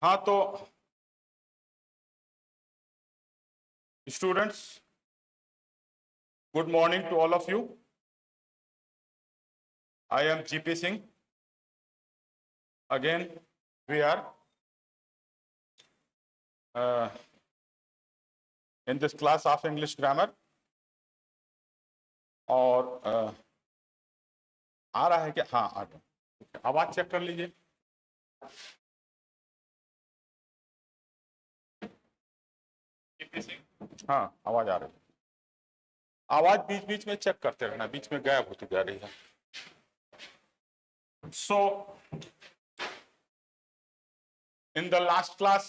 हाँ तो students, good morning to all of you. I am GP Singh. Again we are in this class of English grammar। और आ रहा है क्या? हाँ आ गया। आवाज चेक कर लीजिए। हाँ आवाज आ रही है। आवाज बीच बीच में चेक करते रहना, बीच में गायब होती जा रही है। So in the last class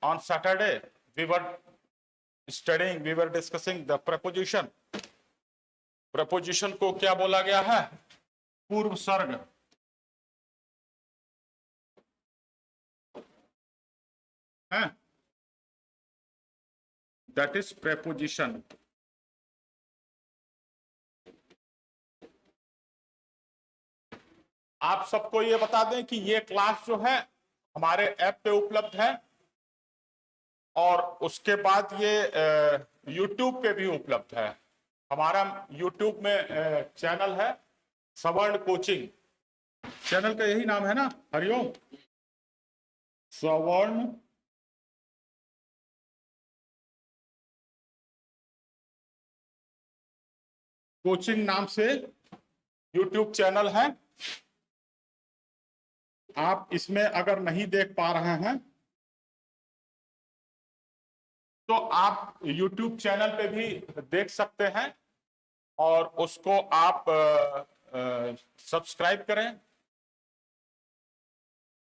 on Saturday we were discussing the preposition। Preposition को क्या बोला गया है? पूर्व सर्ग। है दैट इज preposition। आप सबको ये बता दें कि ये क्लास जो है हमारे ऐप पे उपलब्ध है और उसके बाद ये YouTube पे भी उपलब्ध है। हमारा YouTube में चैनल है सवर्ण कोचिंग। चैनल का यही नाम है ना? हरिओम सवर्ण कोचिंग नाम से YouTube चैनल है। आप इसमें अगर नहीं देख पा रहे हैं तो आप YouTube चैनल पे भी देख सकते हैं और उसको आप सब्सक्राइब करें।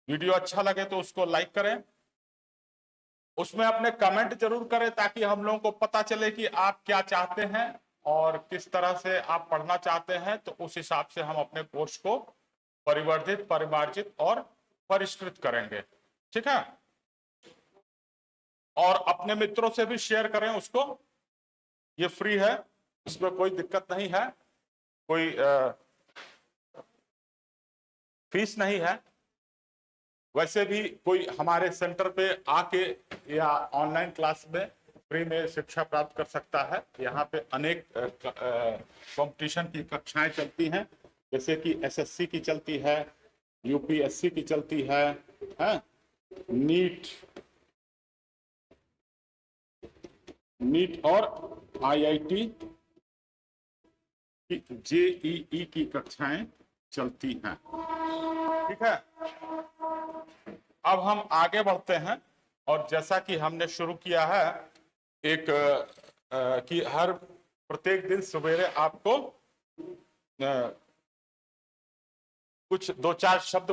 वीडियो अच्छा लगे तो उसको लाइक करें। उसमें अपने कमेंट जरूर करें ताकि हम लोगों को पता चले कि आप क्या चाहते हैं और किस तरह से आप पढ़ना चाहते हैं, तो उस हिसाब से हम अपने कोर्स को परिवर्धित, परिमार्जित और परिष्कृत करेंगे। ठीक है? और अपने मित्रों से भी शेयर करें उसको। ये फ्री है, इसमें कोई दिक्कत नहीं है, कोई फीस नहीं है। वैसे भी कोई हमारे सेंटर पे आके या ऑनलाइन क्लास में फ्री में शिक्षा प्राप्त कर सकता है। यहाँ पे अनेक कंपटीशन की कक्षाएं चलती हैं, जैसे कि एसएससी की चलती है, यूपीएससी की चलती है, नीट और आईआईटी की, जेईई की कक्षाएं चलती हैं। ठीक है? अब हम आगे बढ़ते हैं और जैसा कि हमने शुरू किया है एक कि हर प्रत्येक दिन सवेरे आपको कुछ दो चार शब्द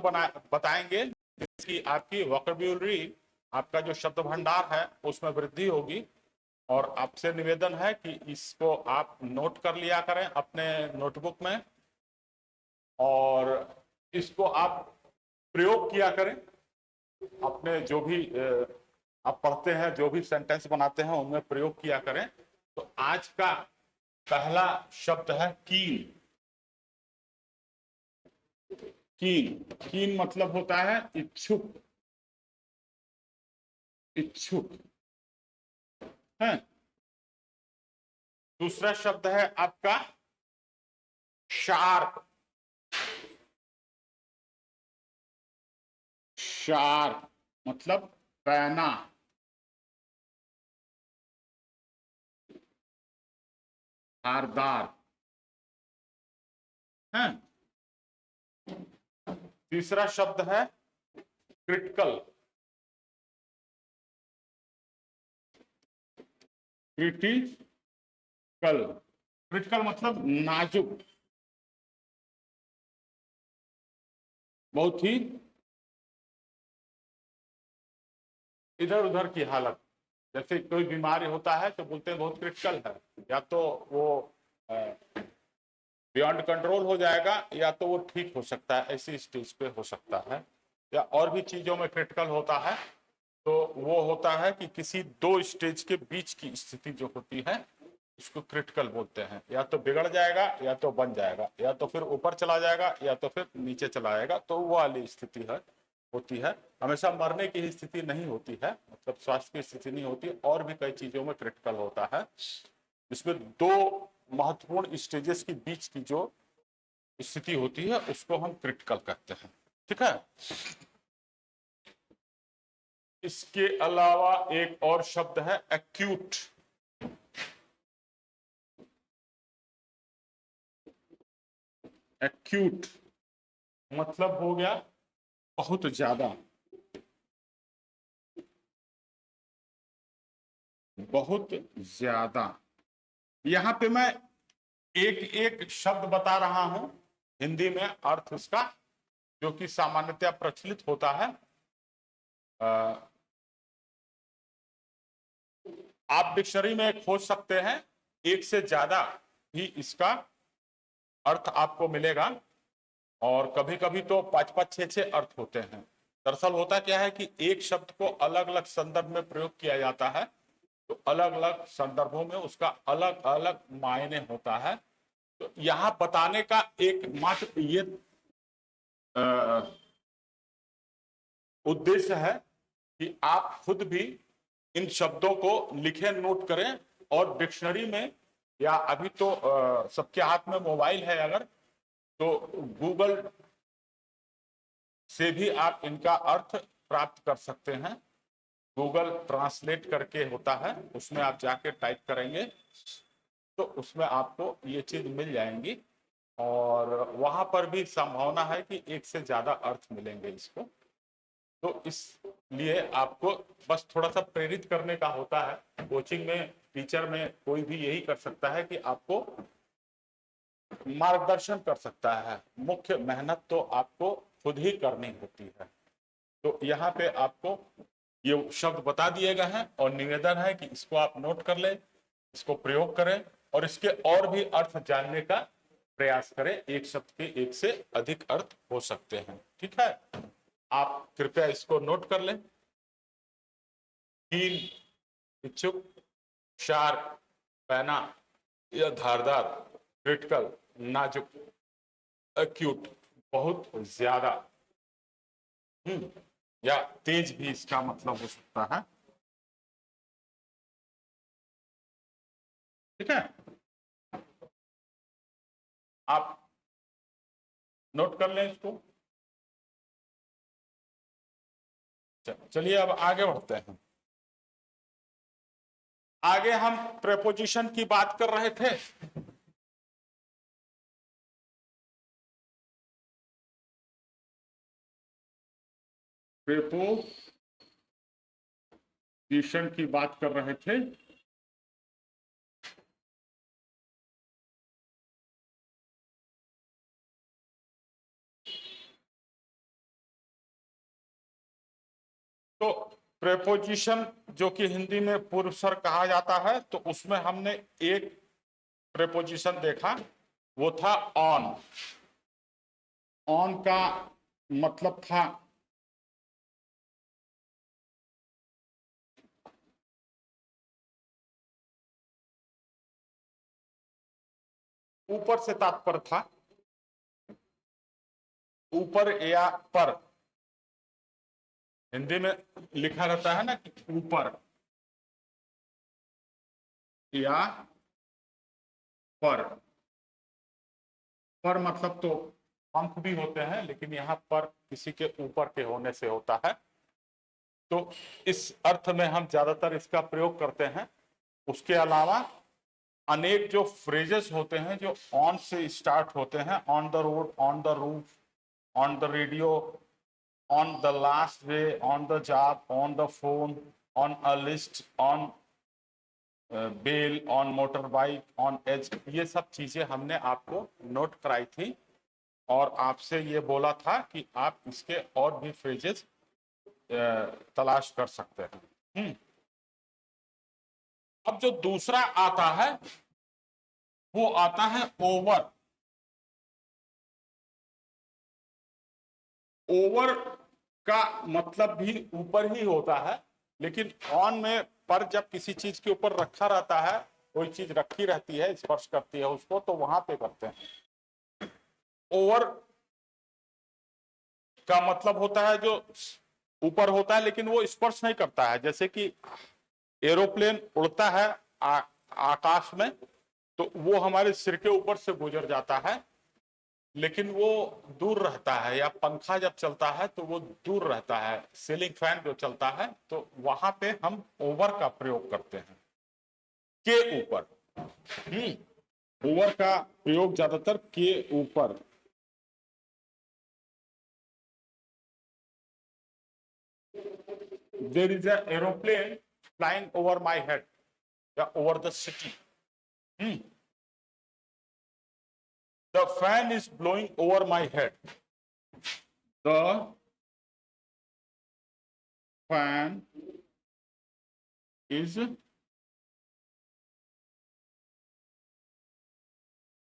बताएंगे जिसकी आपकी वोकैब्युलरी, आपका जो शब्द भंडार है उसमें वृद्धि होगी। और आपसे निवेदन है कि इसको आप नोट कर लिया करें अपने नोटबुक में और इसको आप प्रयोग किया करें। अपने जो भी आप पढ़ते हैं, जो भी सेंटेंस बनाते हैं उनमें प्रयोग किया करें। तो आज का पहला शब्द है कीन। कीन, कीन मतलब होता है इच्छुक। इच्छुक है। दूसरा शब्द है आपका शार्प। शार्प मतलब पैना। धारदार है। तीसरा शब्द है क्रिटिकल। क्रिटिकल, क्रिटिकल मतलब नाजुक, बहुत ही इधर उधर की हालत। जैसे कोई बीमारी होता है तो बोलते हैं बहुत क्रिटिकल है, या तो वो बियॉन्ड कंट्रोल हो जाएगा या तो वो ठीक हो सकता है, ऐसी स्टेज पे हो सकता है। या और भी चीजों में क्रिटिकल होता है तो वो होता है कि किसी दो स्टेज के बीच की स्थिति जो होती है उसको क्रिटिकल बोलते हैं। या तो बिगड़ जाएगा या तो बन जाएगा, या तो फिर ऊपर चला जाएगा या तो फिर नीचे चला जाएगा, तो वो वाली स्थिति है होती है, हमेशा मरने की स्थिति नहीं होती है, मतलब स्वास्थ्य की स्थिति नहीं होती, और भी कई चीजों में क्रिटिकल होता है। इसमें दो महत्वपूर्ण स्टेजेस के बीच की जो स्थिति होती है उसको हम क्रिटिकल कहते हैं। ठीक है, इसके अलावा एक और शब्द है एक्यूट। एक्यूट मतलब हो गया बहुत ज्यादा, बहुत ज्यादा। यहां पे मैं एक एक शब्द बता रहा हूं हिंदी में अर्थ उसका, जो कि सामान्यतः प्रचलित होता है। आप डिक्शनरी में खोज सकते हैं, एक से ज्यादा भी इसका अर्थ आपको मिलेगा, और कभी कभी तो 5-5, 6-6 अर्थ होते हैं। दरअसल होता क्या है कि एक शब्द को अलग अलग संदर्भ में प्रयोग किया जाता है, तो अलग अलग संदर्भों में उसका अलग अलग मायने होता है। तो यहां बताने का एकमात्र ये उद्देश्य है कि आप खुद भी इन शब्दों को लिखें, नोट करें, और डिक्शनरी में, या अभी तो सबके हाथ में मोबाइल है अगर, तो गूगल से भी आप इनका अर्थ प्राप्त कर सकते हैं। गूगल ट्रांसलेट करके होता है, उसमें आप जाके टाइप करेंगे तो उसमें आपको ये चीज मिल जाएंगी, और वहां पर भी संभावना है कि एक से ज्यादा अर्थ मिलेंगे इसको। तो इसलिए आपको बस थोड़ा सा प्रेरित करने का होता है। कोचिंग में, टीचर में कोई भी यही कर सकता है कि आपको मार्गदर्शन कर सकता है, मुख्य मेहनत तो आपको खुद ही करनी होती है। तो यहाँ पे आपको ये शब्द बता दिए गए हैं, और निवेदन है कि इसको आप नोट कर लें, इसको प्रयोग करें, और इसके और भी अर्थ जानने का प्रयास करें। एक शब्द के एक से अधिक अर्थ हो सकते हैं। ठीक है, आप कृपया इसको नोट कर लें। कील, इच्छुक, शार्प, पैना या धारदार, क्रिटिकल, नाजुक, एक्यूट बहुत ज्यादा, या तेज भी इसका मतलब हो सकता है। ठीक है, आप नोट कर लें इसको। चलिए अब आगे बढ़ते हैं। आगे हम प्रेपोजिशन की बात कर रहे थे। प्रेपोजिशन की बात कर रहे थे। तो प्रेपोजिशन जो कि हिंदी में पूर्व स्वर कहा जाता है, तो उसमें हमने एक प्रेपोजिशन देखा, वो था ऑन। ऑन का मतलब था ऊपर से तात्पर्य था, ऊपर या पर। हिंदी में लिखा रहता है ना कि ऊपर या पर। पर मतलब तो पंख भी होते हैं, लेकिन यहाँ पर किसी के ऊपर के होने से होता है। तो इस अर्थ में हम ज्यादातर इसका प्रयोग करते हैं। उसके अलावा अनेक जो फ्रेजेस होते हैं जो ऑन से स्टार्ट होते हैं, on the road, on the roof, on the radio, on the last way, on the job, on the phone, on a list, on bell, on motor bike, on edge, ये सब चीजें हमने आपको note कराई थी, और आपसे ये बोला था कि आप इसके और भी फ्रेजेस तलाश कर सकते हैं। अब जो दूसरा आता है वो आता है ओवर। ओवर का मतलब भी ऊपर ही होता है, लेकिन ऑन में पर जब किसी चीज के ऊपर रखा रहता है, कोई चीज रखी रहती है, स्पर्श करती है उसको, तो वहां पे करते हैं। ओवर का मतलब होता है जो ऊपर होता है लेकिन वो स्पर्श नहीं करता है। जैसे कि एरोप्लेन उड़ता है आकाश में, तो वो हमारे सिर के ऊपर से गुजर जाता है, लेकिन वो दूर रहता है। या पंखा जब चलता है तो वो दूर रहता है। सीलिंग फैन जो चलता है तो वहां पे हम ओवर का प्रयोग करते हैं, के ऊपर। ओवर का प्रयोग ज्यादातर के ऊपर। There is a aeroplane flying over my head या over the city. The fan is blowing over my head. The fan is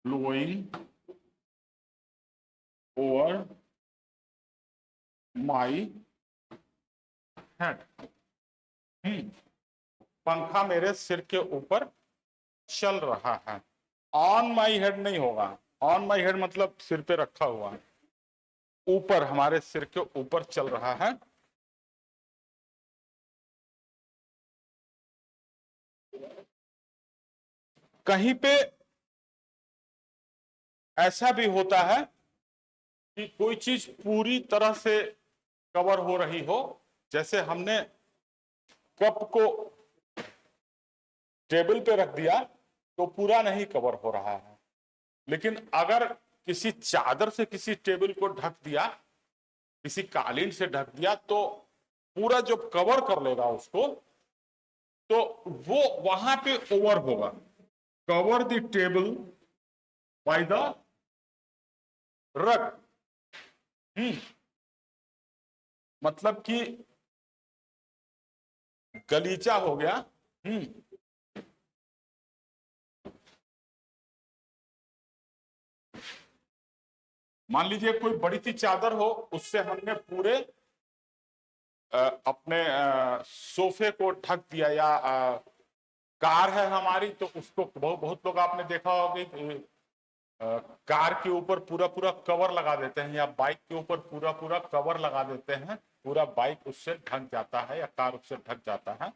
blowing over my head. पंखा मेरे सिर के ऊपर चल रहा है। ऑन माई हेड नहीं होगा। ऑन माई हेड मतलब सिर पे रखा हुआ है, ऊपर हमारे सिर के ऊपर चल रहा है। कहीं पे ऐसा भी होता है कि कोई चीज पूरी तरह से कवर हो रही हो, जैसे हमने कप को टेबल पे रख दिया तो पूरा नहीं कवर हो रहा है, लेकिन अगर किसी चादर से किसी टेबल को ढक दिया, किसी कालीन से ढक दिया, तो पूरा जो कवर कर लेगा उसको, तो वो वहां पे ओवर होगा। Cover the table by the rug. मतलब कि गलीचा हो गया। मान लीजिए कोई बड़ी सी चादर हो, उससे हमने पूरे अपने सोफे को ढक दिया, या कार है हमारी तो उसको बहुत लोग आपने देखा होगा कि कार के ऊपर पूरा पूरा कवर लगा देते हैं, या बाइक के ऊपर पूरा पूरा कवर लगा देते हैं, पूरा बाइक उससे ढक जाता है या कार उससे ढक जाता है।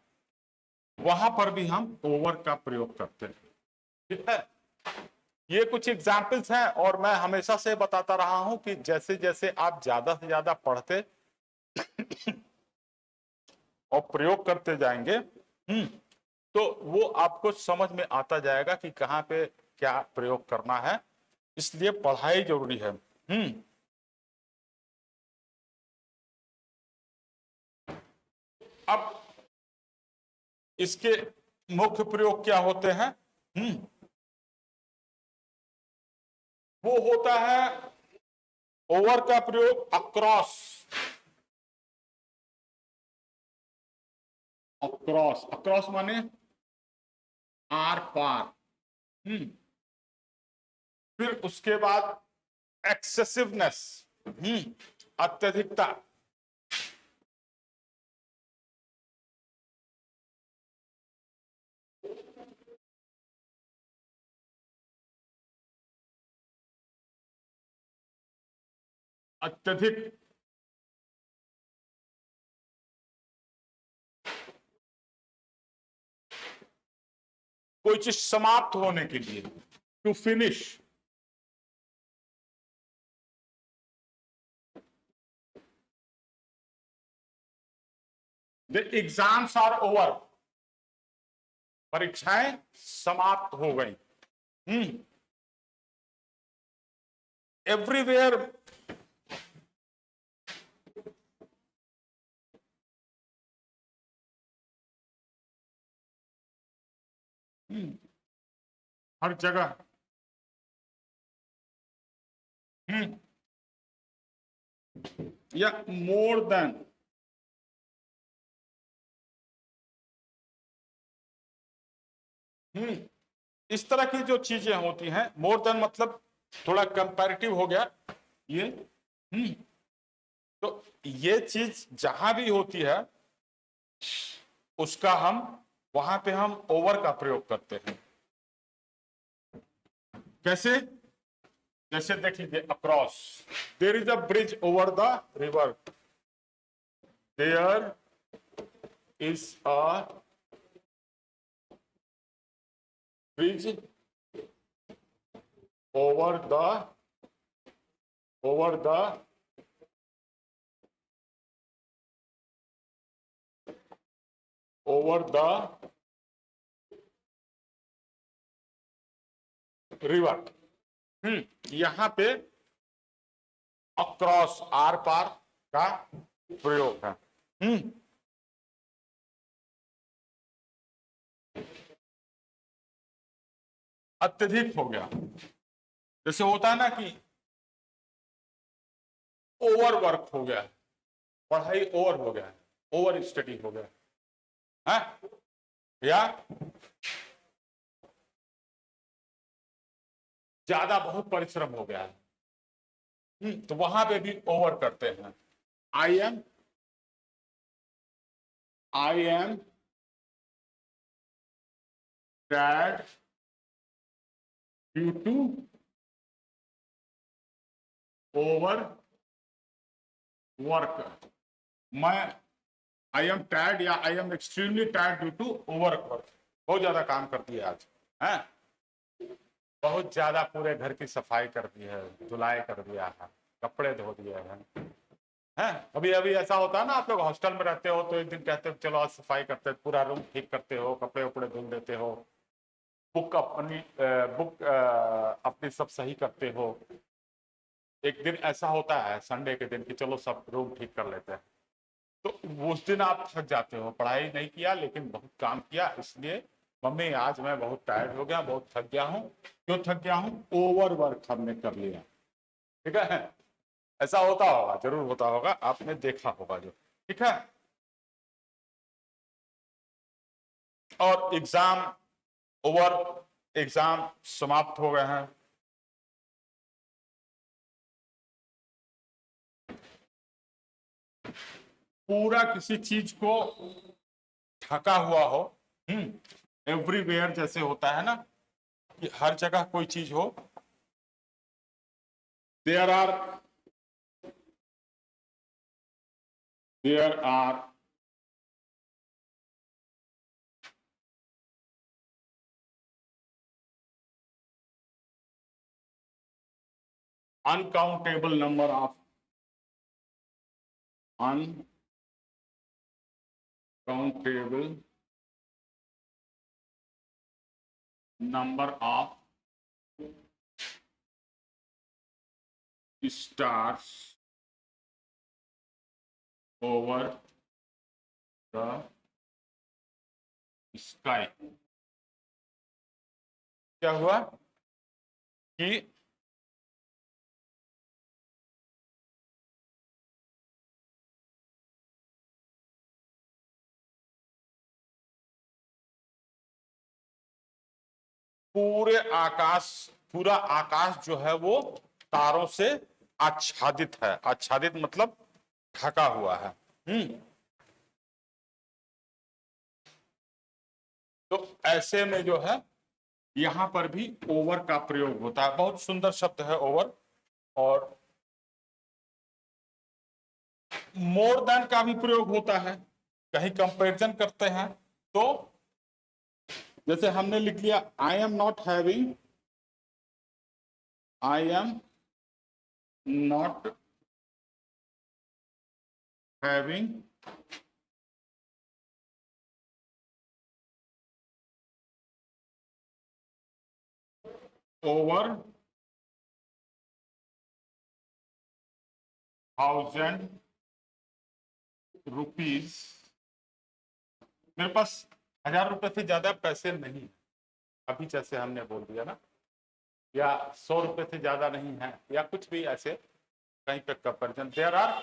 वहां पर भी हम ओवर का प्रयोग करते हैं। ठीक है, ये कुछ एग्जाम्पल्स हैं, और मैं हमेशा से बताता रहा हूं कि जैसे जैसे आप ज्यादा से ज्यादा पढ़ते और प्रयोग करते जाएंगे, तो वो आपको समझ में आता जाएगा कि कहां पे क्या प्रयोग करना है। इसलिए पढ़ाई जरूरी है। अब इसके मुख्य प्रयोग क्या होते हैं? वो होता है ओवर का प्रयोग अक्रॉस। अक्रॉस, अक्रॉस माने आर पार। फिर उसके बाद एक्सेसिवनेस, अत्यधिकता। अत्यधिक, कोई चीज समाप्त होने के लिए, to finish. The exams are over, परीक्षाएं समाप्त हो गई। एवरीवेयर हर जगह। या मोर देन, इस तरह की जो चीजें होती हैं, मोर देन मतलब थोड़ा कंपैरेटिव हो गया ये। तो ये चीज जहां भी होती है उसका हम वहां पे हम ओवर का प्रयोग करते हैं। कैसे? जैसे देख लीजिए across, there is a bridge over the river, there is a bridge over the over the over the river. यहां पे अक्रॉस, आर पार का प्रयोग है। अत्यधिक हो गया, जैसे होता है ना कि ओवर वर्क हो गया, पढ़ाई ओवर हो गया, ओवर स्टडी हो गया है, या ज्यादा बहुत परिश्रम हो गया है। तो वहां पे भी ओवर करते हैं। I am tired due to over work. मैं आई एम टायर्ड या I am extremely tired due to over work, बहुत ज्यादा काम कर दिया आज है, बहुत ज्यादा पूरे घर की सफाई कर दी है, धुलाई कर दिया है, कपड़े धो दिए हैं। अभी अभी ऐसा होता है ना, आप लोग हॉस्टल में रहते हो तो एक दिन कहते हो चलो आज सफाई करते हैं, पूरा रूम ठीक करते हो, कपड़े उपड़े धुल देते हो, बुक अपनी सब सही करते हो। एक दिन ऐसा होता है संडे के दिन कि चलो सब रूम ठीक कर लेते हैं, तो उस दिन आप थक जाते हो, पढ़ाई नहीं किया लेकिन बहुत काम किया, इसलिए मम्मी आज मैं बहुत टायर्ड हो गया, बहुत थक गया हूँ। क्यों थक गया हूँ? ओवर वर्क हमने कर लिया। ठीक है, ऐसा होता होगा, जरूर होता होगा, आपने देखा होगा जो। ठीक है, और एग्जाम समाप्त हो गए हैं। पूरा किसी चीज को ढका हुआ हो, एवरीवेयर जैसे होता है ना कि हर जगह कोई चीज हो, there are uncountable number of uncountable number of stars over the sky। क्या हुआ कि पूरा आकाश जो है वो तारों से आच्छादित है। आच्छादित मतलब ढका हुआ है। तो ऐसे में जो है यहां पर भी ओवर का प्रयोग होता है। बहुत सुंदर शब्द है ओवर। और मोर देन का भी प्रयोग होता है, कहीं कंपैरिजन करते हैं तो जैसे हमने लिख लिया I am not having over 1,000 rupees, मेरे पास 1,000 रुपए से ज्यादा पैसे नहीं, अभी जैसे हमने बोल दिया ना, या 100 रुपए से ज्यादा नहीं है, या कुछ भी ऐसे कहीं पे comparison. There are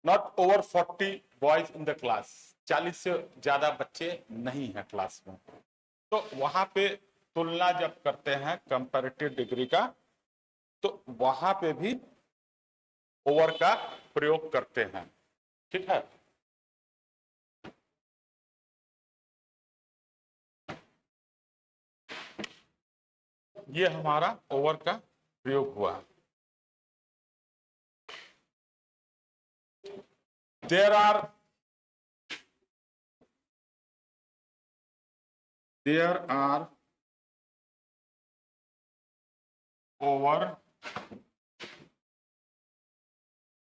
not over 40 boys in the class, 40 से ज्यादा बच्चे नहीं है क्लास में। तो वहां पे तुलना जब करते हैं कंपैरेटिव डिग्री का, तो वहां पे भी ओवर का प्रयोग करते हैं। ठीक है, ये हमारा ओवर का प्रयोग हुआ। There are over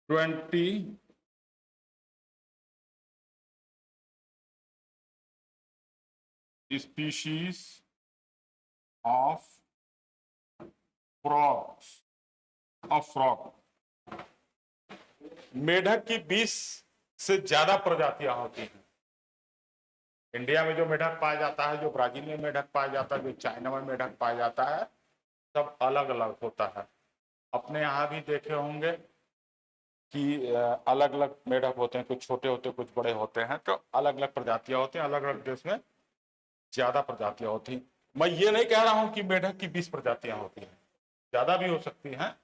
20 species of frog। मेढक की 20 से ज्यादा प्रजातियां होती हैं। इंडिया में जो मेढक पाया जाता है, जो ब्राजील में मेढक पाया जाता है, जो चाइना में मेढक पाया जाता है, सब अलग अलग होता है। अपने यहाँ भी देखे होंगे कि अलग अलग मेढक होते हैं, कुछ छोटे होते हैं, कुछ बड़े होते हैं, तो अलग अलग प्रजातियां होती हैं। अलग अलग देश में ज्यादा प्रजातियां होती हैं। मैं ये नहीं कह रहा हूं कि मेढक की 20 प्रजातियां होती हैं, ज्यादा भी हो सकती हैं,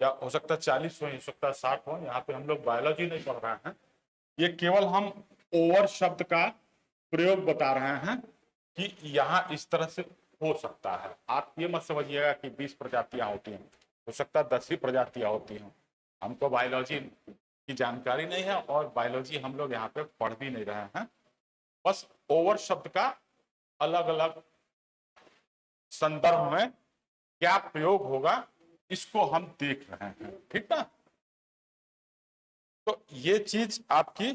या हो सकता है 40 हो सकता है 60 हो। यहाँ पे हम लोग बायोलॉजी नहीं पढ़ रहे हैं, ये केवल हम ओवर शब्द का प्रयोग बता रहे हैं कि यहाँ इस तरह से हो सकता है। आप ये मत समझिएगा कि 20 प्रजातियां होती हैं, हो सकता है 10 ही प्रजातियां होती हैं। हमको बायोलॉजी की जानकारी नहीं है और बायोलॉजी हम लोग यहाँ पे पढ़ भी नहीं रहे हैं। बस ओवर शब्द का अलग अलग संदर्भ में क्या प्रयोग होगा इसको हम देख रहे हैं, ठीक ना। तो ये चीज आपकी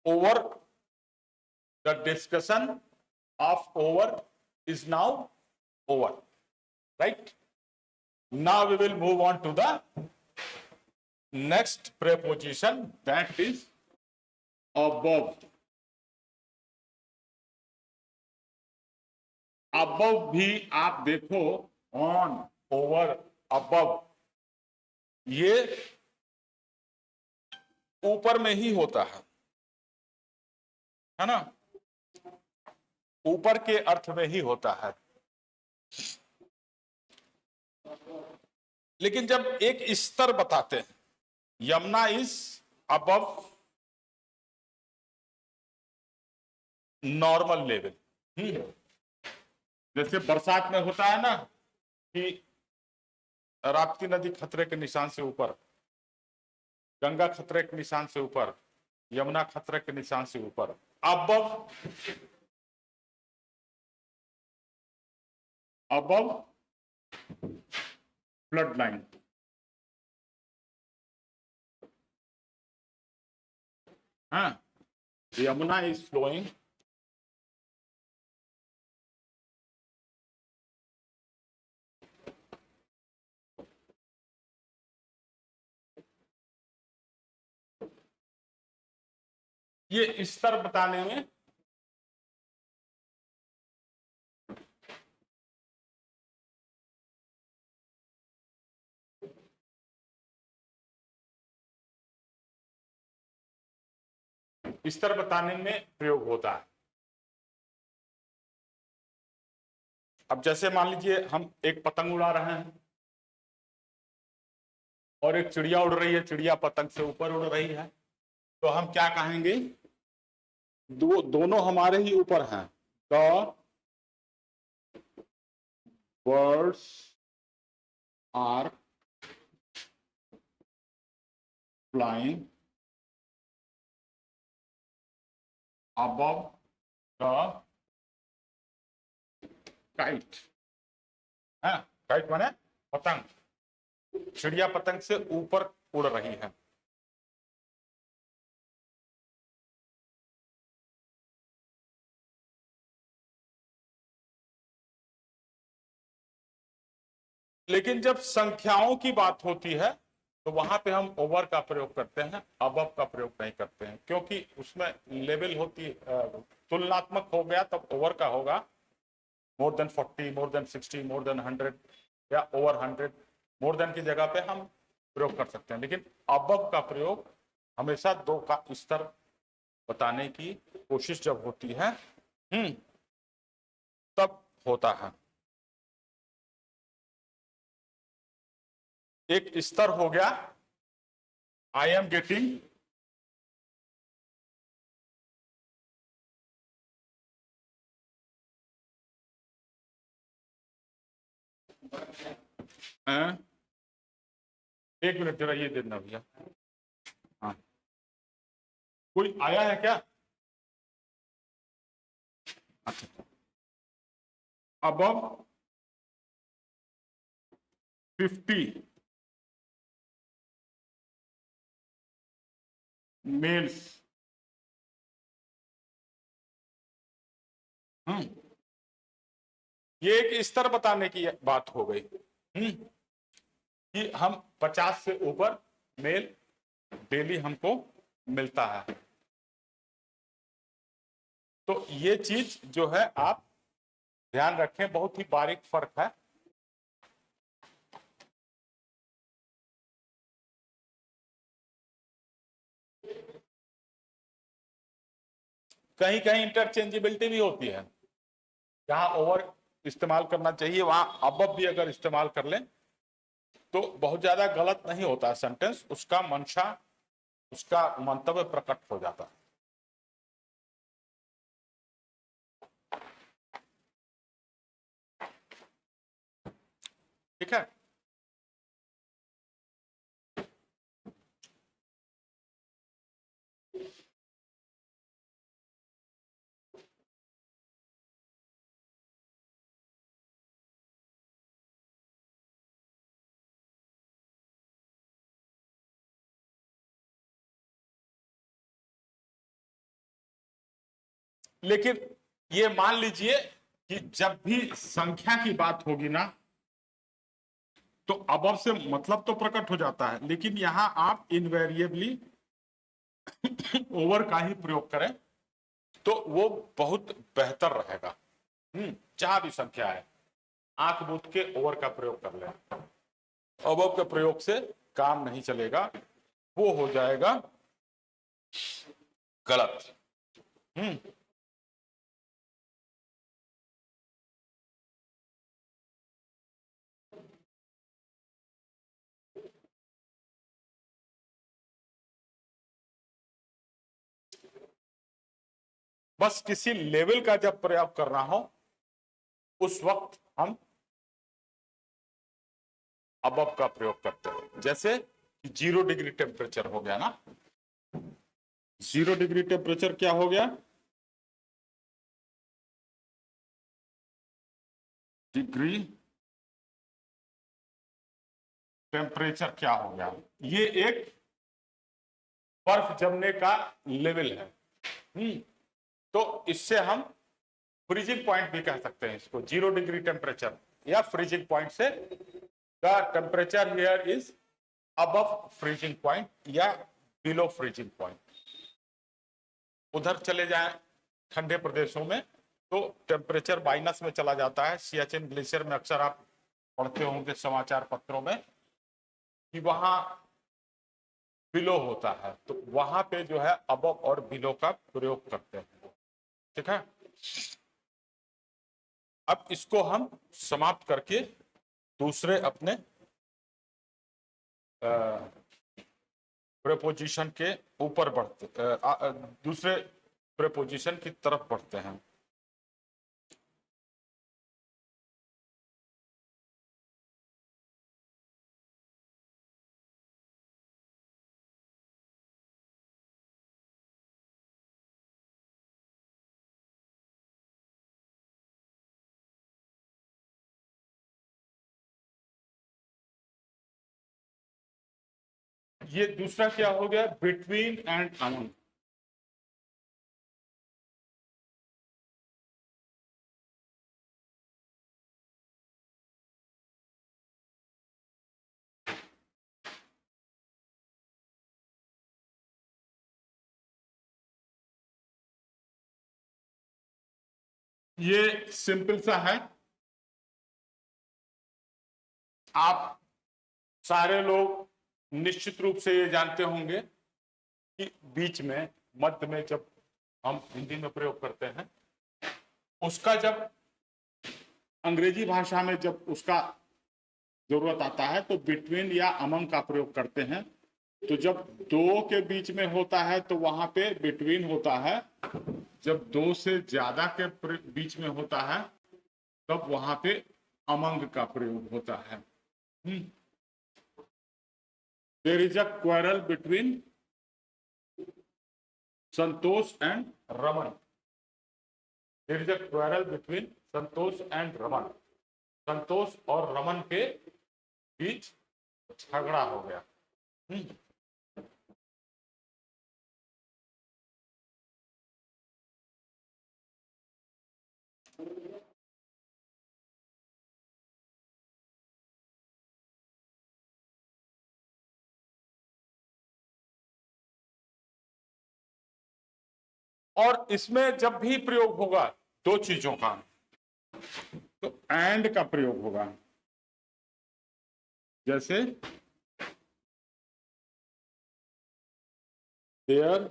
over, the discussion of over is now over, right. Now we will move on to the next preposition, that is above। above भी आप देखो, ऑन, ओवर, above, ये ऊपर में ही होता है ना, ऊपर के अर्थ में ही होता है। लेकिन जब एक स्तर बताते हैं, Yamuna is above normal level. जैसे बरसात में होता है ना कि राप्ती नदी खतरे के निशान से ऊपर, गंगा खतरे के निशान से ऊपर, यमुना खतरे के निशान से ऊपर, अबव फ्लड लाइन। हाँ, यमुना इज फ्लोइंग ये स्तर बताने में स्तर बताने में प्रयोग होता है। अब जैसे मान लीजिए हम एक पतंग उड़ा रहे हैं और एक चिड़िया उड़ रही है, चिड़िया पतंग से ऊपर उड़ रही है, तो हम क्या कहेंगे, दोनों हमारे ही ऊपर हैं। The birds are flying above the kite। हाँ, काइट माने पतंग, चिड़िया पतंग से ऊपर उड़ रही है। लेकिन जब संख्याओं की बात होती है तो वहां पे हम ओवर का प्रयोग करते हैं, अबव का प्रयोग नहीं करते हैं, क्योंकि उसमें लेवल होती, तुलनात्मक हो गया तब ओवर का होगा। More than 40, more than 60, more than 100 या ओवर 100, मोर देन की जगह पे हम प्रयोग कर सकते हैं। लेकिन अबव का प्रयोग हमेशा दो का स्तर बताने की कोशिश जब होती है तब होता है। एक स्तर हो गया, आई एम गेटिंग हैं? एक मिनट जरा ये देना भैया। हाँ, कोई आया है क्या? अच्छा, अब 50 मेल्स, ये एक स्तर बताने की बात हो गई कि हम 50 से ऊपर मेल डेली हमको मिलता है। तो ये चीज जो है आप ध्यान रखें, बहुत ही बारीक फर्क है। कहीं कहीं इंटरचेंजेबिलिटी भी होती है, जहां ओवर इस्तेमाल करना चाहिए वहां अब भी अगर इस्तेमाल कर लें तो बहुत ज्यादा गलत नहीं होता है सेंटेंस, उसका मंशा, उसका मंतव्य प्रकट हो जाता है। ठीक है, लेकिन ये मान लीजिए कि जब भी संख्या की बात होगी ना तो अबव से मतलब तो प्रकट हो जाता है, लेकिन यहां आप इनवेरिएबली ओवर का ही प्रयोग करें तो वो बहुत बेहतर रहेगा। जहां भी संख्या है आंख बूझ के ओवर का प्रयोग कर लें, अबव के प्रयोग से काम नहीं चलेगा, वो हो जाएगा गलत। बस किसी लेवल का जब प्रयोग करना हो उस वक्त हम अबव का प्रयोग करते हैं। जैसे 0 डिग्री टेम्परेचर हो गया ना, 0 डिग्री टेम्परेचर क्या हो गया? डिग्री टेम्परेचर क्या हो गया? ये एक बर्फ जमने का लेवल है। तो इससे हम फ्रीजिंग पॉइंट भी कह सकते हैं इसको, 0 डिग्री टेम्परेचर या फ्रीजिंग पॉइंट से the temperature here is above freezing point या बिलो फ्रीजिंग पॉइंट। उधर चले जाएं ठंडे प्रदेशों में तो टेम्परेचर माइनस में चला जाता है। सियाचिन ग्लेशियर में अक्सर आप पढ़ते होंगे समाचार पत्रों में कि वहां बिलो होता है, तो वहां पे जो है अबव और बिलो का प्रयोग करते हैं। ठीक है, अब इसको हम समाप्त करके दूसरे अपने प्रेपोजिशन के ऊपर बढ़ते, दूसरे प्रेपोजिशन की तरफ बढ़ते हैं। ये दूसरा क्या हो गया? Between and among. ये सिंपल सा है, आप सारे लोग निश्चित रूप से ये जानते होंगे कि बीच में मध्य में जब हम हिंदी में प्रयोग करते हैं उसका जब अंग्रेजी भाषा में जब उसका जरूरत आता है तो बिटवीन या अमंग का प्रयोग करते हैं। तो जब दो के बीच में होता है तो वहां पे बिटवीन होता है, जब दो से ज्यादा के बीच में होता है तब वहां पे अमंग का प्रयोग होता है। There is a quarrel between Santosh and Raman. There is a quarrel between Santosh and Raman. Santosh और रमन के बीच झगड़ा हो गया। और इसमें जब भी प्रयोग होगा दो चीजों का, तो एंड का प्रयोग होगा। जैसे there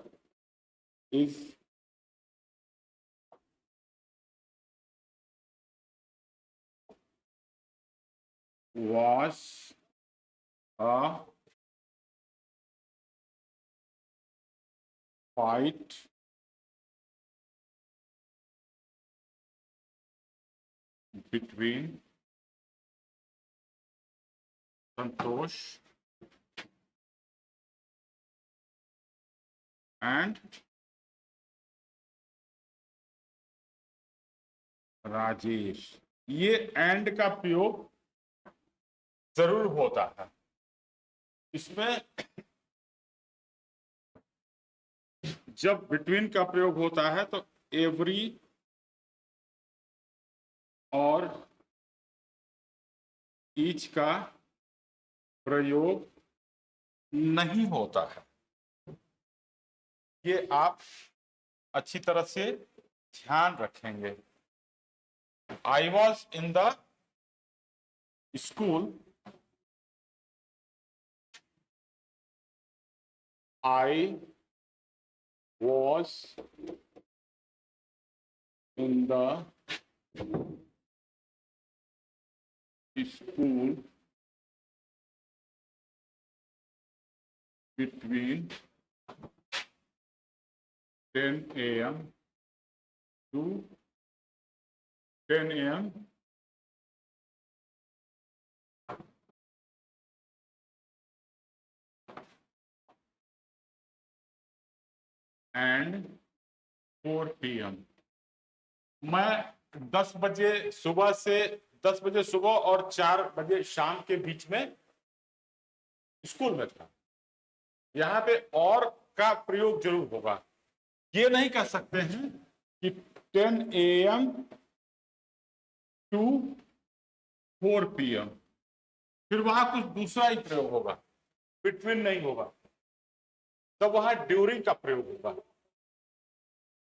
is was a fight between Santosh and Rajesh. ये एंड का प्रयोग जरूर होता है। इसमें जब बिटवीन का प्रयोग होता है तो एवरी और ईच का प्रयोग नहीं होता है। ये आप अच्छी तरह से ध्यान रखेंगे। I was in the school, I was in the school between 10 a.m. to 10 a.m. and 4 p.m. मैं 10 बजे सुबह से 10 बजे सुबह और 4 बजे शाम के बीच में स्कूल में था। यहां पे और का प्रयोग जरूर होगा। ये नहीं कह सकते हैं कि 10 a.m. To 4 p.m. फिर वहां कुछ दूसरा ही प्रयोग होगा, बिटवीन नहीं होगा। तब वहां ड्यूरिंग का प्रयोग होगा,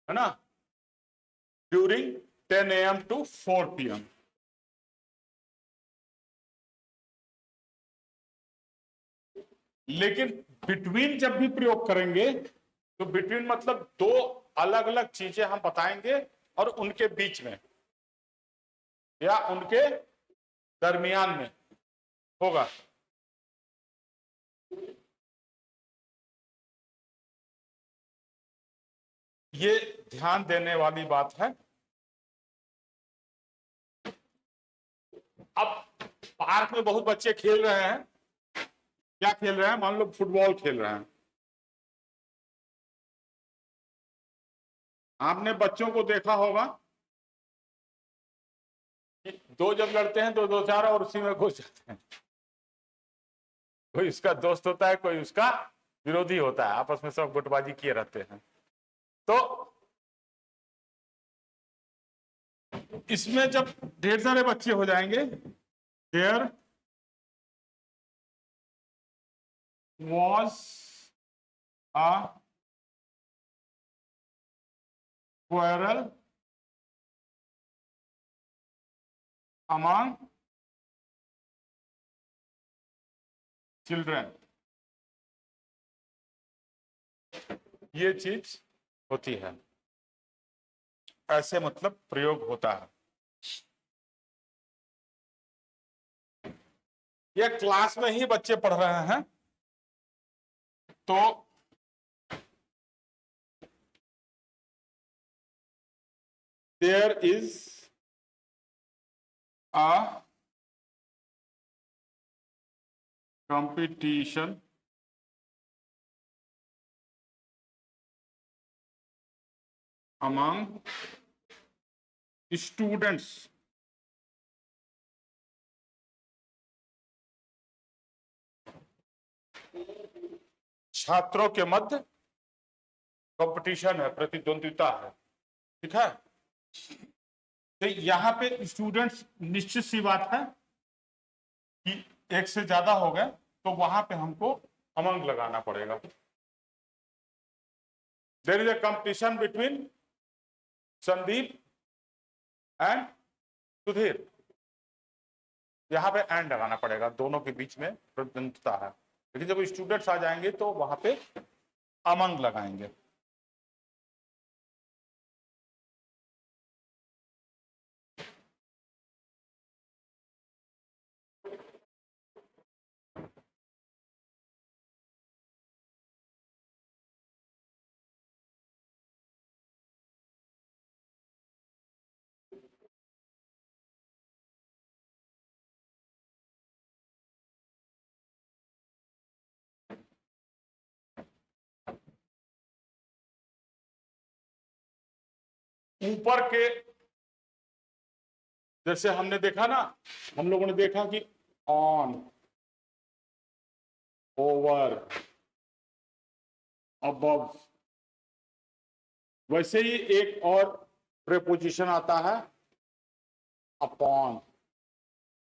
है ना। During 10 a.m. To 4 p.m. लेकिन बिटवीन जब भी प्रयोग करेंगे तो बिटवीन मतलब दो अलग अलग चीजें हम बताएंगे और उनके बीच में या उनके दरमियान में होगा। ये ध्यान देने वाली बात है। अब पार्क में बहुत बच्चे खेल रहे हैं। क्या खेल रहे हैं? मान लो फुटबॉल खेल रहे हैं। आपने बच्चों को देखा होगा कि दो जब लड़ते हैं तो दो चार और उसी में घुस जाते हैं। कोई उसका दोस्त होता है, कोई उसका विरोधी होता है, आपस में सब गुटबाजी किए रहते हैं। तो इसमें जब ढेर सारे बच्चे हो जाएंगे, there was a quarrel among children। ये चीज होती है, ऐसे मतलब प्रयोग होता है। ये क्लास में ही बच्चे पढ़ रहे हैं तो there is a competition among students छात्रों के मध्य कंपटीशन है, प्रतिद्वंद्विता है। ठीक है, तो यहां पे स्टूडेंट्स निश्चित सी बात है कि एक से ज्यादा हो गए तो वहां पे हमको अमंग लगाना पड़ेगा। There is a competition between Sandeep and Sudhir, यहां पे एंड लगाना पड़ेगा, दोनों के बीच में प्रतिद्वंद्विता है। लेकिन जब स्टूडेंट्स आ जाएंगे तो वहां पे अमंग लगाएंगे। ऊपर के जैसे हमने देखा ना, हम लोगों ने देखा कि ऑन, ओवर, अबव, वैसे ही एक और प्रीपोजिशन आता है अपॉन।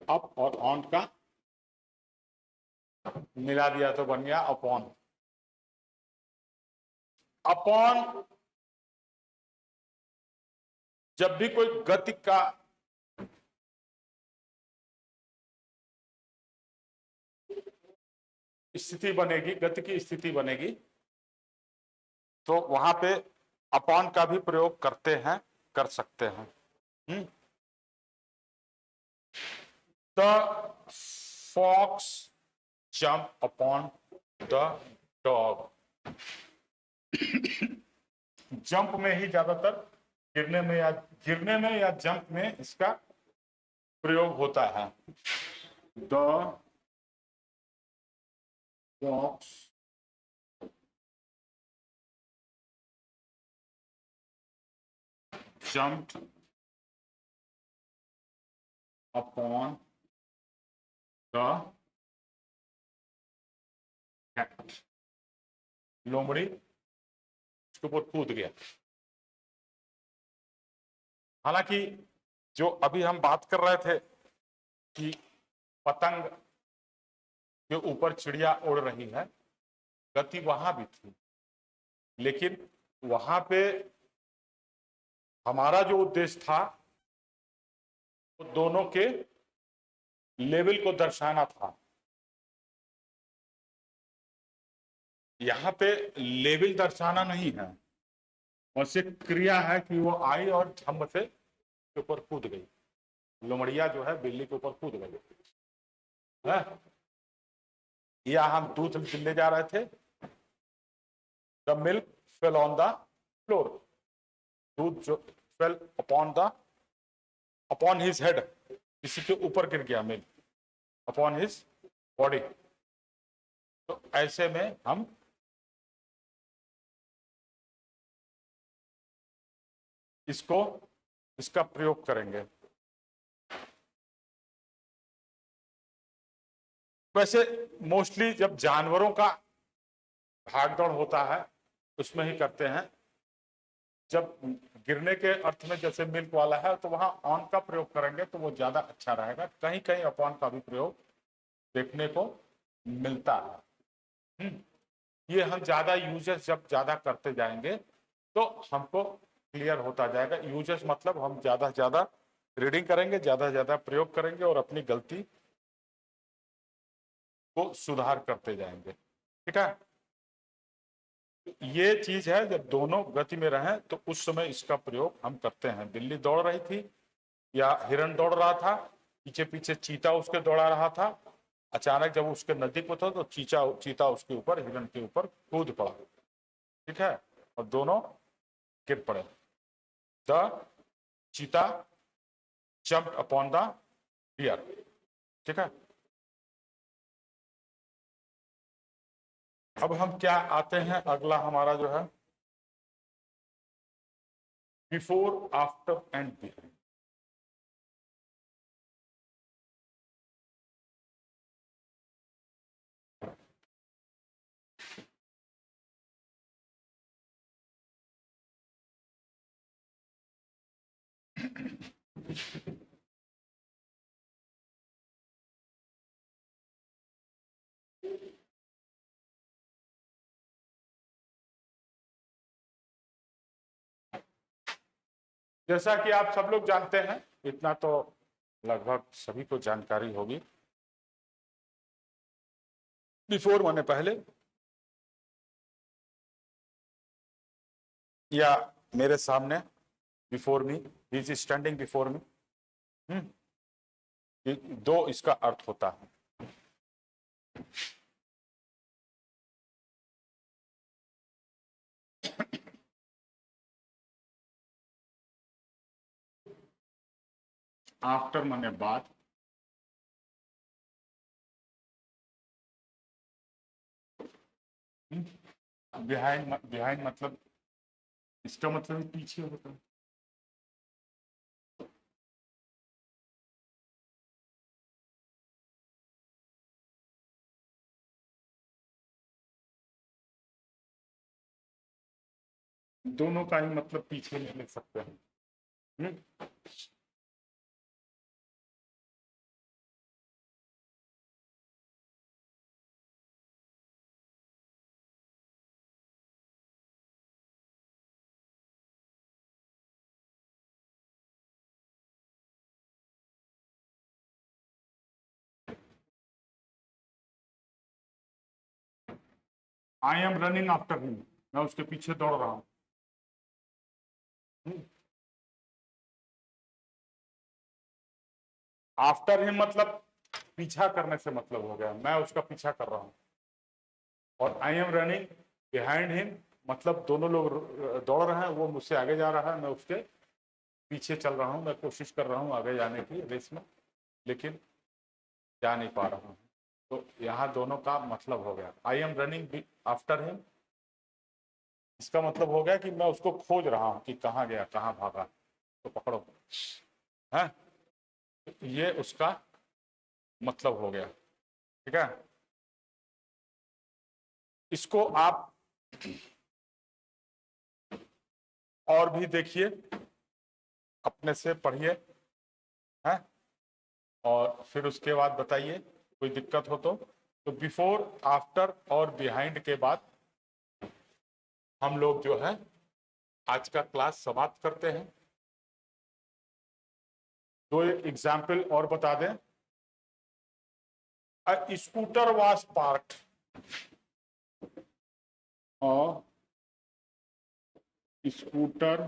अप और ऑन का मिला दिया तो बन गया अपॉन। अपॉन जब भी कोई गति का स्थिति बनेगी, गति की स्थिति बनेगी, तो वहां पे अपॉन का भी प्रयोग करते हैं, कर सकते हैं। The fox jump upon the dog. Jump में ही ज्यादातर, गिरने में या जंप में इसका प्रयोग होता है। The fox jumped upon the cat। लोमड़ी उसके ऊपर कूद गया। हालांकि जो अभी हम बात कर रहे थे कि पतंग के ऊपर चिड़िया उड़ रही है, गति वहां भी थी, लेकिन वहां पे हमारा जो उद्देश्य था वो दोनों के लेवल को दर्शाना था। यहां पे लेवल दर्शाना नहीं है, और सिर्फ क्रिया है कि वो आई और झम्ब से ऊपर कूद गई। लोमड़िया जो है बिल्ली के ऊपर कूद गई है। या हम दूध ले जा रहे थे, the milk fell on the floor. दूध जो फेल अपॉन हिज हेड, किसी के ऊपर गिर गया मिल्क, अपॉन हिज बॉडी। तो ऐसे में हम इसका प्रयोग करेंगे। वैसे मोस्टली जब जानवरों का भागदौड़ होता है उसमें ही करते हैं। जब गिरने के अर्थ में जैसे मिल्क वाला है तो वहां ऑन का प्रयोग करेंगे तो वो ज्यादा अच्छा रहेगा। कहीं कहीं अपॉन का भी प्रयोग देखने को मिलता है। ये हम ज्यादा यूजेस जब ज्यादा करते जाएंगे तो हमको क्लियर होता जाएगा। यूजेस मतलब हम ज्यादा से ज्यादा रीडिंग करेंगे, ज्यादा से ज्यादा प्रयोग करेंगे और अपनी गलती को सुधार करते जाएंगे। ठीक है, ये चीज है, जब दोनों गति में रहें तो उस समय इसका प्रयोग हम करते हैं। बिल्ली दौड़ रही थी या हिरण दौड़ रहा था, पीछे पीछे चीता उसके दौड़ा रहा था, अचानक जब उसके नजदीक में था तो चीता उसके ऊपर, हिरण के ऊपर कूद पड़ा। ठीक है, और दोनों गिर पड़े। द चीता जंप्ड अपॉन द डियर। ठीक है, अब हम क्या आते हैं, अगला हमारा जो है बिफोर, आफ्टर एंड बिहाइंड। जैसा कि आप सब लोग जानते हैं, इतना तो लगभग सभी को जानकारी होगी, बिफोर माने पहले, या मेरे सामने, before me, he is standing before me. दो इसका अर्थ होता है। आफ्टर माने बाद, बिहाइंड, बिहाइंड मतलब इसका मतलब पीछे होता है। दोनों का ही मतलब पीछे नहीं लिख सकते हैं। I am running after him, मैं उसके पीछे दौड़ रहा हूं। आफ्टर हिम मतलब पीछा करने से मतलब हो गया, मैं उसका पीछा कर रहा हूं। और I am running behind him मतलब दोनों लोग दौड़ रहे हैं, वो मुझसे आगे जा रहा है, मैं उसके पीछे चल रहा हूं, मैं कोशिश कर रहा हूं आगे जाने की रेस में, लेकिन जा नहीं पा रहा हूं। तो यहां दोनों का मतलब हो गया, I am running after him, इसका मतलब हो गया कि मैं उसको खोज रहा हूं कि कहां गया, कहां भागा, तो पकड़ो है, ये उसका मतलब हो गया। ठीक है, इसको आप और भी देखिए, अपने से पढ़िए, है, और फिर उसके बाद बताइए कोई दिक्कत हो तो बिफोर, आफ्टर और बिहाइंड के बाद हम लोग जो है आज का क्लास समाप्त करते हैं। दो एग्जाम्पल और बता दें। अ स्कूटर वाज पार्क्ड, और scooter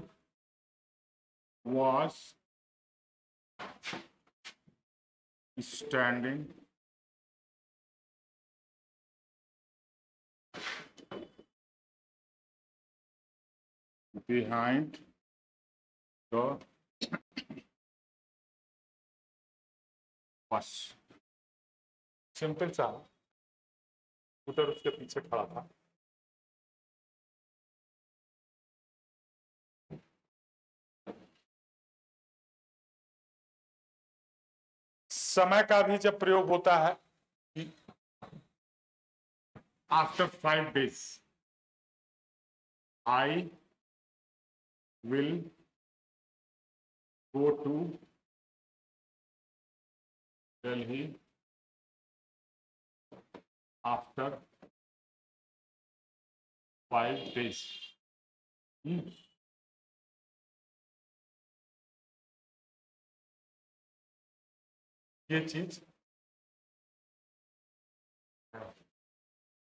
was standing behind the bus। Simple सा, स्कूटर उसके पीछे खड़ा था। समय का भी जब प्रयोग होता है कि after 5 days I will go to Delhi after 5 days। ये चीज,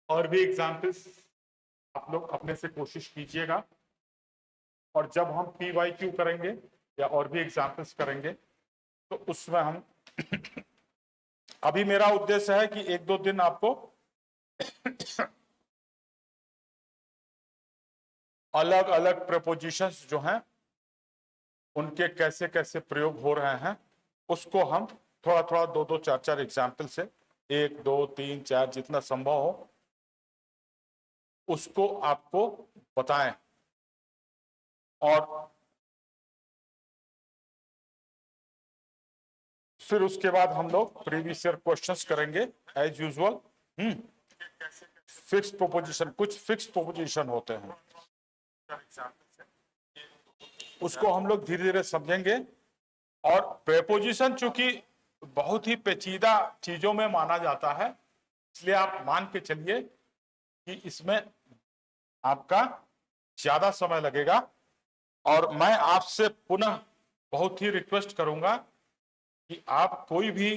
और भी एग्जाम्पल्स आप लोग अपने से कोशिश कीजिएगा, और जब हम PYQ करेंगे या और भी एग्जाम्पल्स करेंगे तो उसमें हम अभी मेरा उद्देश्य है कि एक दो दिन आपको अलग अलग प्रपोजिशंस जो हैं उनके कैसे कैसे प्रयोग हो रहे हैं उसको हम थोड़ा थोड़ा दो दो चार चार एग्जाम्पल से, एक दो तीन चार जितना संभव हो उसको आपको बताएं। और फिर उसके बाद हम लोग प्रीवियस ईयर क्वेश्चंस करेंगे एज यूजुअल। फिक्स प्रोपोजिशन, कुछ फिक्स प्रोपोजिशन होते हैं, उसको हम लोग धीरे धीरे समझेंगे। और प्रेपोजिशन चूंकि बहुत ही पेचीदा चीजों में माना जाता है, इसलिए आप मान के चलिए कि इसमें आपका ज्यादा समय लगेगा। और मैं आपसे पुनः बहुत ही रिक्वेस्ट करूंगा कि आप कोई भी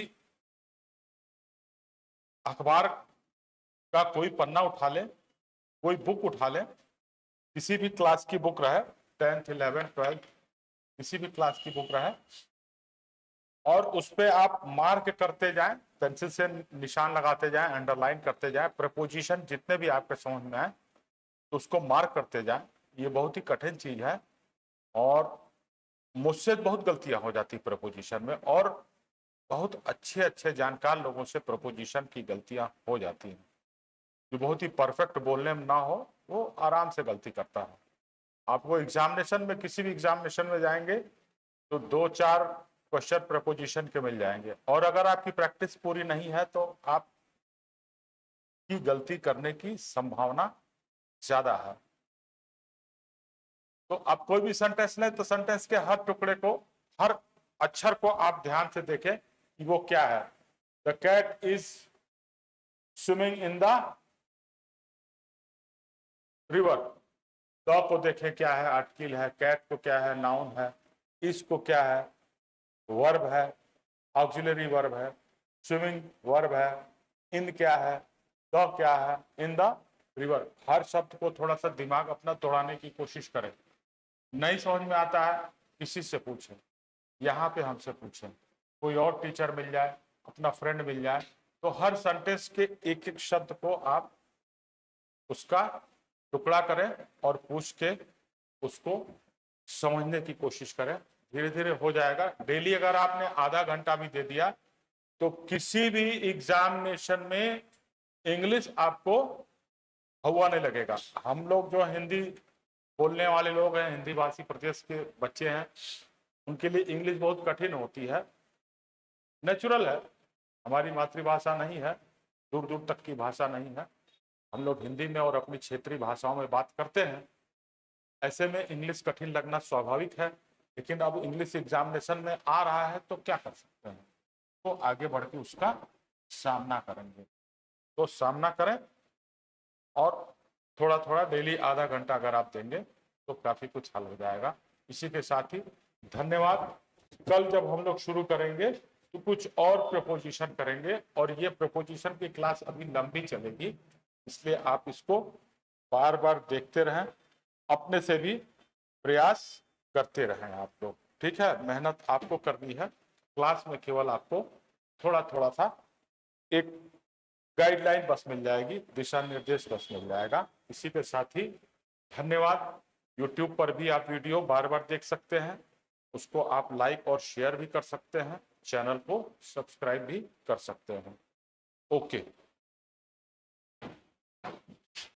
अखबार का कोई पन्ना उठा लें, कोई बुक उठा लें, किसी भी क्लास की बुक रहे, 10th 11th 12th किसी भी क्लास की बुक रहे, और उस पर आप मार्क करते जाएं, पेंसिल से निशान लगाते जाएं, अंडरलाइन करते जाएं, प्रपोजिशन जितने भी आपके समझ में आए तो उसको मार्क करते जाएं। ये बहुत ही कठिन चीज है और मुझसे बहुत गलतियां हो जाती प्रपोजिशन में, और बहुत अच्छे अच्छे जानकार लोगों से प्रपोजिशन की गलतियां हो जाती हैं। जो बहुत ही परफेक्ट बोलने में ना हो वो आराम से गलती करता है। आपको एग्जामिनेशन में, किसी भी एग्जामिनेशन में जाएंगे तो 2-4 क्वेश्चन प्रपोजिशन के मिल जाएंगे, और अगर आपकी प्रैक्टिस पूरी नहीं है तो आप की गलती करने की संभावना ज्यादा है। तो आप कोई भी सेंटेंस लें तो सेंटेंस के हर टुकड़े को, हर अक्षर को आप ध्यान से देखें कि वो क्या है। The cat is swimming in the river. The को देखें क्या है, आर्टिकल है, कैट को क्या है, नाउन है, इसको क्या है, वर्ब है, ऑक्सिलरी वर्ब है, स्विमिंग वर्ब है, इन क्या है, द क्या है, इन द रिवर। हर शब्द को थोड़ा सा दिमाग अपना दौड़ाने की कोशिश करें। नहीं समझ में आता है किसी से पूछें, यहाँ पे हमसे पूछें, कोई और टीचर मिल जाए, अपना फ्रेंड मिल जाए, तो हर सेंटेंस के एक एक शब्द को आप उसका टुकड़ा करें और पूछ के उसको समझने की कोशिश करें। धीरे धीरे हो जाएगा। डेली अगर आपने आधा घंटा भी दे दिया तो किसी भी एग्जामिनेशन में इंग्लिश आपको हुआ नहीं लगेगा। हम लोग जो हिंदी बोलने वाले लोग हैं, हिंदी भाषी प्रदेश के बच्चे हैं, उनके लिए इंग्लिश बहुत कठिन होती है। नेचुरल है, हमारी मातृभाषा नहीं है, दूर दूर तक की भाषा नहीं है। हम लोग हिंदी में और अपनी क्षेत्रीय भाषाओं में बात करते हैं, ऐसे में इंग्लिश कठिन लगना स्वाभाविक है। लेकिन अब इंग्लिश एग्जामिनेशन में आ रहा है तो क्या कर सकते हैं, तो आगे बढ़ के उसका सामना करेंगे। तो सामना करें और थोड़ा थोड़ा डेली आधा घंटा अगर आप देंगे तो काफी कुछ हल हो जाएगा। इसी के साथ ही धन्यवाद। कल जब हम लोग शुरू करेंगे तो कुछ और प्रपोजिशन करेंगे, और ये प्रपोजिशन की क्लास अभी लंबी चलेगी, इसलिए आप इसको बार बार देखते रहें, अपने से भी प्रयास करते रहें आप लोग। ठीक है, मेहनत आपको करनी है, क्लास में केवल आपको थोड़ा थोड़ा सा एक गाइडलाइन बस मिल जाएगी, दिशा निर्देश बस मिल जाएगा। इसी के साथ ही धन्यवाद। यूट्यूब पर भी आप वीडियो बार बार देख सकते हैं, उसको आप लाइक और शेयर भी कर सकते हैं, चैनल को सब्सक्राइब भी कर सकते हैं। ओके।